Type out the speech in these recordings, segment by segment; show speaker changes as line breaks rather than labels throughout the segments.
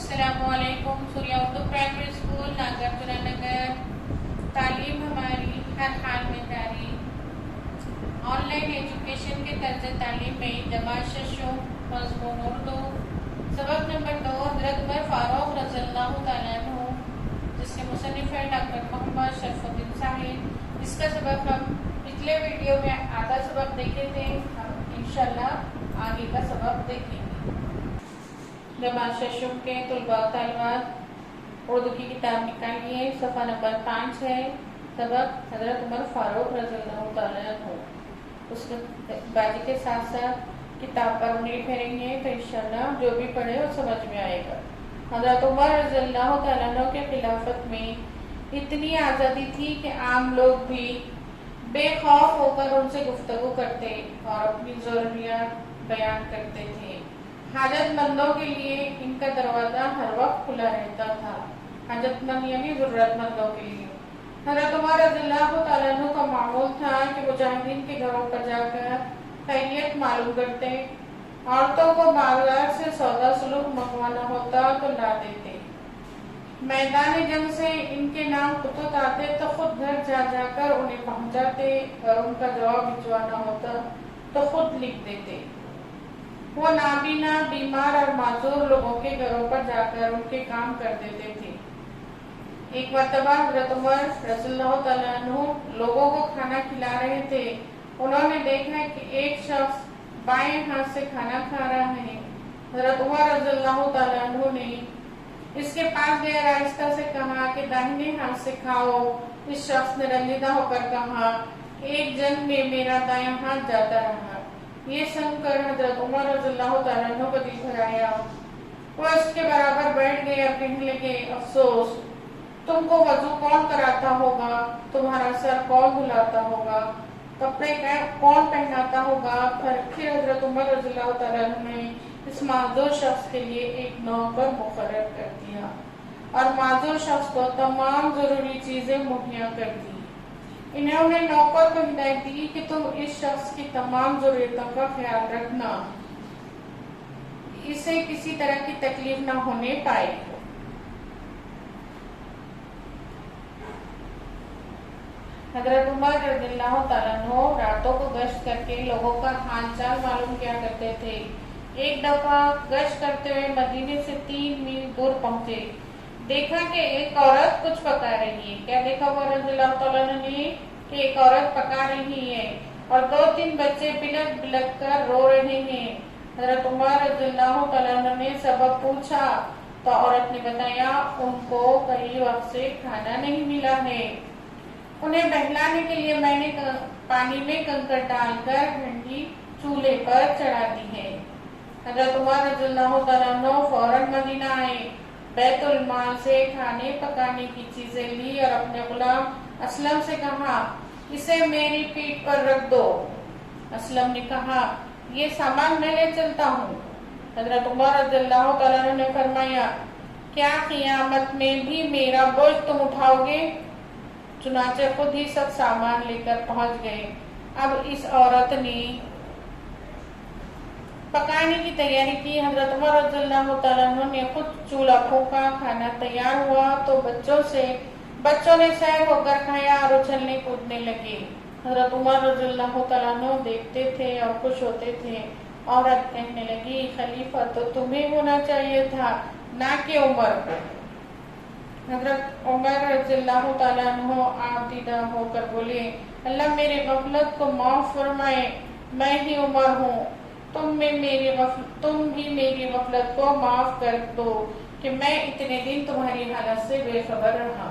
अस्सलामु अलैकुम। Surya Urdu primary school नागरपुरा नगर। तालीम हमारी हर हाल में जारी। ऑनलाइन एजुकेशन के तर्ज तालीम में जमाशशो मज़मून उर्दू सबक नंबर 2 हज़रत उमर फारूक रज़ियल्लाहु तआला अन्हु, जिसके मुसन्निफ़ है डॉक्टर मोहम्मद शरफुद्दीन साहिब। इसका सबक हम पिछले वीडियो में आधा सबक देखे थे। हम इंशाल्लाह आगे का सबक देखेंगे। जमाशशुम के तुलबा तालिबात उर्दू की किताब निकालिए। सफ़ा नंबर 5 है। सबक हज़रत उमर फारूक रज़ियल्लाहु तआला अन्हु। उसके बाजी के साथ साथ किताब पर उंगली फेरेंगे तो इंशाल्लाह जो भी पढ़े वो समझ में आएगा। हज़रत उमर रज़ियल्लाहु तआला अन्हु के खिलाफत में इतनी आज़ादी थी कि आम लोग भी बेखौफ होकर उनसे गुफ्तगू करते और अपनी ज़रूरियात बयान करते थे। हाजतमंदों के लिए इनका दरवाज़ा हर वक्त खुला रहता था। हाजतमंद यानी ज़रूरतमंदों के लिए। हज़रत उमर रज़ियल्लाहु तआला अन्हु का मामूल था कि मुजाहिदीन के घरों पर जाकर खैरियत मालूम करते। औरतों को बाजार से सौदा सलूक मंगवाना होता तो ला देते। मैदान जंग से इनके नाम खुतूत आते तो खुद घर जा जाकर उन्हें पहुंचाते और उनका जवाब भिजवाना होता तो खुद लिख देते। वो नाबीना, बीमार और माजूर लोगों के घरों पर जाकर उनके काम कर देते थे। एक मर्तबा हज़रत उमर रज़ियल्लाहु तआला अन्हु लोगों को खाना खिला रहे थे। उन्होंने देखा कि एक शख्स बाएं हाथ से खाना खा रहा है। हज़रत उमर रज़ियल्लाहु तआला अन्हु ने इसके पास गए आहिस्ता से कहा कि दाहिने हाथ से खाओ। इस शख्स ने रंजीदा होकर कहा, एक जंग में मेरा दायां हाथ जाता रहा। ये सुनकर हज़रत उमर रज़ियल्लाहु तआला अन्हु को दिल भर आया। वो इसके बराबर बैठ गए और कहने लगे, अफसोस, तुमको वजू कौन कराता होगा, तुम्हारा सर कौन धुलाता होगा, कपड़े कौन पहनाता होगा। फिर हज़रत उमर रज़ियल्लाहु तआला अन्हु ने इस माजूर शख्स के लिए एक नौकर मुकर्रर कर दिया और माजूर शख्स को तमाम जरूरी चीजें मुहैया कर दी। इन्होंने नौकर को हिदायत दी कि तुम इस शख्स की तमाम जरूरतों का ख्याल रखना, इसे किसी तरह की तकलीफ न होने पाए। हज़रत उमर रज़ियल्लाहु तआला अन्हु रातों को गश्त करके लोगों का हालचाल मालूम किया करते थे। एक दफा गश्त करते हुए मदीने से 3 मील दूर पहुंचे। देखा कि एक औरत कुछ पका रही है। क्या देखा उमर रज़ियल्लाहु तआला अन्हु ने कि एक औरत पका रही है और 2-3 बच्चे बिलक बिलक कर रो रहे हैं। हज़रत उमर रज़ियल्लाहु तआला अन्हु ने सबब पूछा तो औरत ने बताया, उनको कई वक्त से खाना नहीं मिला है। उन्हें बहलाने के लिए मैंने पानी में कंकड़ डालकर ठंडी चूल्हे पर चढ़ा दी है। हज़रत उमर रज़ियल्लाहु तआला अन्हु फौरन मदीना आए। बैतुल माल से खाने पकाने की चीजें ली और अपने गुलाम असलम से कहा, इसे मेरी पीठ पर रख दो। असलम ने कहा, ये सामान मैं ले चलता हूँ। हज़रत उमर रज़ियल्लाहु तआला अन्हु ने फरमाया, क्या क़ियामत में भी मेरा बोझ तुम उठाओगे? चुनाचे खुद ही सब सामान लेकर पहुंच गए। अब इस औरत ने पकाने की तैयारी की। हज़रत उमर रज़ियल्लाहु तआला अन्हु ने खुद चूल्हा फूंका। खाना तैयार हुआ तो बच्चों ने सैर होकर खाया और उछलने कूदने लगे। हज़रत उमर रज़ियल्लाहु तआला अन्हु देखते थे और खुश होते थे। औरत कहने लगी, खलीफा तो तुम्हें होना चाहिए था, ना कि उमर को। हज़रत उमर रज़ियल्लाहु तआला अन्हु आबदीदा होकर बोले, अल्लाह मेरे गफलत को माफ फरमाए, मैं ही उमर हूँ। तुम भी मेरी गफलत को माफ कर दो कि मैं इतने दिन तुम्हारी हालत से बेखबर रहा।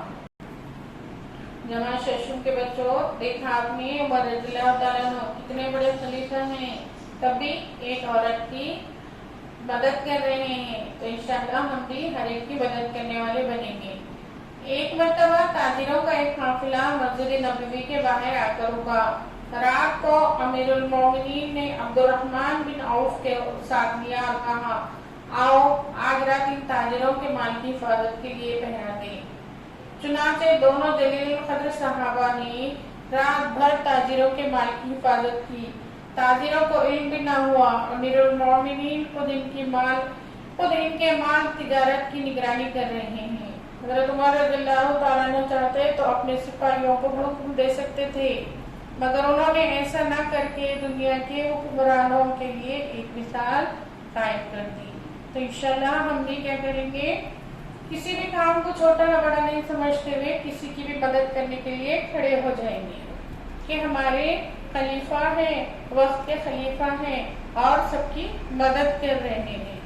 जमाशशुम के बच्चों, देखा आपने उमर रज़ियल्लाहु तआला अन्हु कितने बड़े खलीफा हैं, तभी एक औरत की मदद कर रहे हैं। तो इंशाअल्लाह हम भी हर एक की मदद करने वाले बनेंगे। एक मर्तबा ताजिरों का एक काफिला मस्जिद नबवी के बाहर आकर रुका। रात को अमीरुल मोमिनीन ने अब्दुर्रहमान बिन औफ के साथ लिया और कहा, आओ आज रात इन ताजिरों के माल की हिफाजत के लिए पहरा दें। चुनाचे दोनों जलील कद्र सहाबा ने रात भर ताजिरों के माल की हिफाजत की। ताजिरों को इल्म भी न हुआ। अमीरुल मोमिनीन खुद इनकी माल खुद इनके माल तिजारत की निगरानी कर रहे हैं। हज़रत उमर रज़ियल्लाहु ताला अन्हु चाहते तो अपने सिपाहियों को हुक्म दे सकते थे, मगर उन्होंने ऐसा ना करके दुनिया के हुक्मरानों के लिए एक मिसाल कायम कर दी। तो इंशाल्लाह हम भी क्या करेंगे, किसी भी काम को छोटा या बड़ा नहीं समझते हुए किसी की भी मदद करने के लिए खड़े हो जाएंगे कि हमारे खलीफा हैं, वक्त के खलीफा हैं और सबकी मदद कर रहे हैं।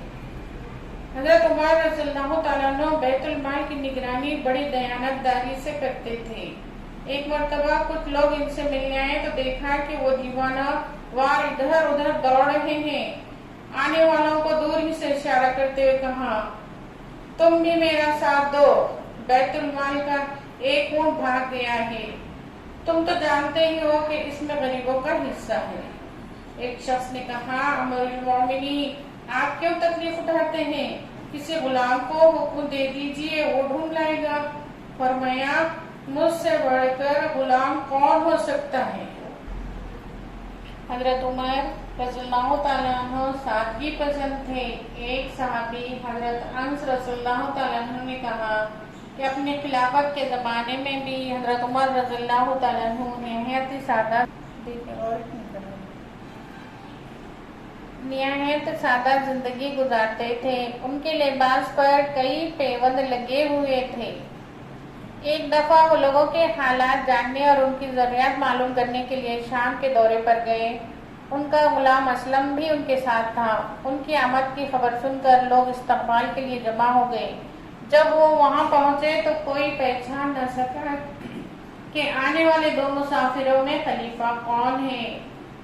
हज़रत उमर रज़ियल्लाहु ताला अन्हु बैतुल माल की निगरानी बड़ी दयानतदारी से करते थे। एक मर्तबा कुछ लोग इनसे मिलने आए तो देखा कि वो दीवाना वार इधर उधर दौड़ रहे हैं। आने वालों को दूर ही से इशारा करते हुए कहा, तुम भी मेरा साथ दो, बैतुल माल का एक ऊंट भाग गया है, तुम तो जानते ही हो कि इसमें गरीबों का हिस्सा है। एक शख्स ने कहा, अमीरुल मोमिनीन, आप क्यों तकलीफ उठाते हैं, किसी गुलाम को हुक्म दे दीजिए, वो ढूंढ लाएगा। फरमाया, मुझसे बढ़कर गुलाम कौन हो सकता है। हजरत उमर रज़ियल्लाहु ताला अन्हु सादगी पसंद थे। एक सहाबी हजरत अनस रज़ियल्लाहु ताला अन्हु ने कहा कि अपने खिलाफत के ज़माने में भी हजरत उमर रज़ियल्लाहु ताला अन्हु निहायत सादा जिंदगी गुजारते थे। उनके लिबास पर कई पेवंद लगे हुए थे। एक दफा वो लोगों के हालात जानने और उनकी जरूरियात मालूम करने के लिए शाम के दौरे पर गए। उनका गुलाम असलम भी उनके साथ था। उनकी आमद की खबर सुनकर लोग इस्तकबाल के लिए जमा हो गए। जब वो वहां पहुंचे तो कोई पहचान न सका कि आने वाले दो मुसाफिरों में खलीफा कौन है।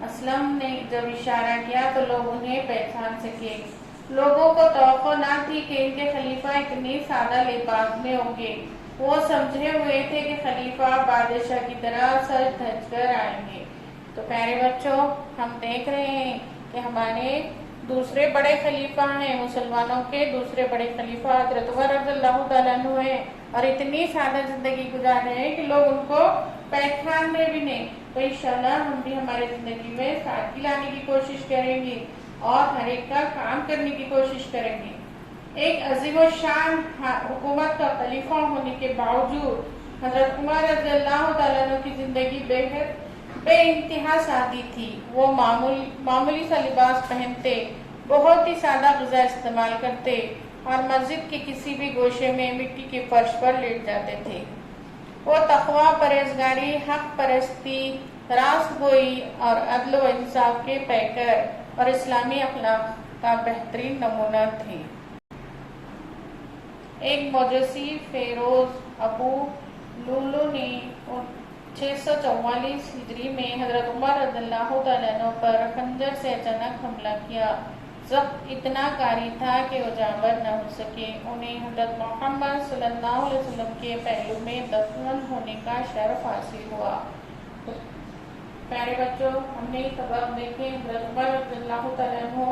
असलम ने जब इशारा किया तो लोग उन्हें पहचान सके। लोगों को तौक़्क़ो न थी कि इनके खलीफा इतनी सादा लिबास में होंगे। वो समझे हुए थे कि खलीफा बादशाह की तरह सज धज कर आएंगे। तो प्यारे बच्चों, हम देख रहे हैं कि हमारे दूसरे बड़े खलीफा हैं, मुसलमानों के दूसरे बड़े खलीफा हज़रत उमर रज़ियल्लाहु ताला अन्हु हैं और इतनी सादा जिंदगी गुजार रहे हैं कि लोग उनको पहचानते भी नहीं। तो इंशाल्लाह हम भी हमारे जिंदगी में सादगी लाने की कोशिश करेंगे और हर एक का काम करने की कोशिश करेंगे। एक अजीम शान हुकूमत का खलीफा होने के बावजूद हजरत उमर रज़ियल्लाहु ताला अन्हु की जिंदगी बेहद बेइंतहा सादी थी। वो मामूली सा लिबास पहनते, बहुत ही सादा ग़िज़ा इस्तेमाल करते और मस्जिद के किसी भी गोशे में मिट्टी के फर्श पर लेट जाते थे। वो तक़वा, परहेज़गारी, हक परस्ती, रास्तगोई और अदल व इंसाफ के पैकर और इस्लामी अखलाक का बेहतरीन नमूना थे। एक मौजसी फेरोज अबू लुलु ने 644 हिजरी में हजरत उमर रज़ियल्लाहु ताला अन्हु पर खंजर से अचानक हमला किया। जख्म इतना कारी था कि वो जाबर न हो सके। उन्हें हजरत मोहम्मद सल्लल्लाहु अलैहि वसल्लम के पहलू में दफन होने का शर्फ हासिल हुआ। प्यारे बच्चों, हमने सबक देखे हजरत उमर रज़ियल्लाहु ताला अन्हु।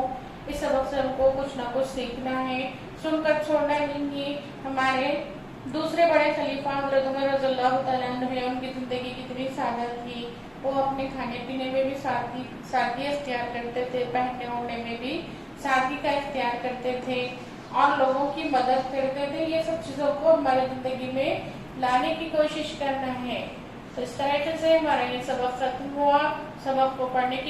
इस सबक से हमको कुछ ना कुछ सीखना है, सुनकर छोड़ना नहीं है। हमारे दूसरे बड़े खलीफा हज़रत उमर रज़ियल्लाहु ताला अन्हु हैं, उनकी ज़िंदगी कितनी सादा थी। वो अपने खाने पीने में भी सादगी इख्तियार करते थे, पहनने ओढ़ने में भी सादगी का इख्तियार करते थे और लोगों की मदद करते थे। ये सब चीज़ों को हमारी ज़िंदगी में लाने की कोशिश करना है। तो इस तरीके से हमारा ये सबक खत्म हुआ। सबक को पढ़ने की